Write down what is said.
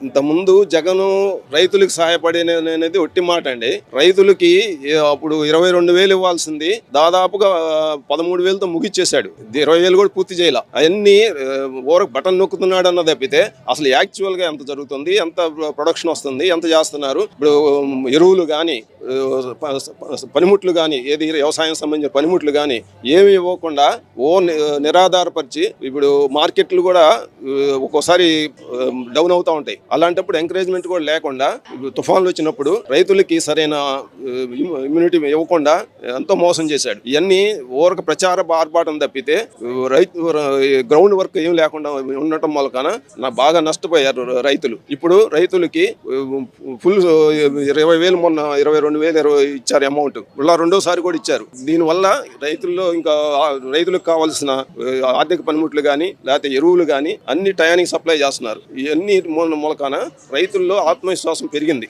ఇంతకుముందు జగను రైతులకు సహాయపడేది ఒట్టి మాట అండి. రైతులకి అప్పుడు 22,000 ఇవ్వాల్సింది దాదాపుగా 13,000తో ముగిచ్చేశాడు. 20,000 కూడా పూర్తి చేయాల. అవన్నీ ఊరకు బటన్ నొక్కుతున్నాడు అన్న తప్పితే అసలు యాక్చువల్ గా ఎంత జరుగుతుంది, ఎంత ప్రొడక్షన్ వస్తుంది, ఎంత చేస్తున్నారు. ఇప్పుడు ఎరువులు కానీ పనిముట్లు కానీ ఏది వ్యవసాయం సంబంధించిన పనిముట్లు కానీ ఏమి ఇవ్వకుండా నిరాధారపరిచి ఇప్పుడు మార్కెట్లు కూడా ఒక్కోసారి డౌన్ అవుతా ఉంటాయి. అలాంటప్పుడు ఎంకరేజ్మెంట్ కూడా లేకుండా తుఫాన్లు వచ్చినప్పుడు రైతులకి సరైన ఇమ్యూనిటీ ఇవ్వకుండా ఎంతో మోసం చేశాడు. ఇవన్నీ ఊరకు ప్రచార ఆర్భాటం తప్పితే గ్రౌండ్ వర్క్ ఏం లేకుండా ఉండటం మూలకన బాగా నష్టపోయారు రైతులు. ఇప్పుడు రైతులకి ఫుల్ 20,000 మొన్న 22,000 ఇచ్చారు అమౌంట్. ఇలా రెండోసారి కూడా ఇచ్చారు. దీనివల్ల రైతులకు కావాల్సిన ఆర్థిక పనిముట్లు కానీ లేకపోతే ఎరువులు కానీ అన్ని టయానికి సప్లై చేస్తున్నారు. ఇవన్నీ మూలకాన రైతుల్లో ఆత్మవిశ్వాసం పెరిగింది.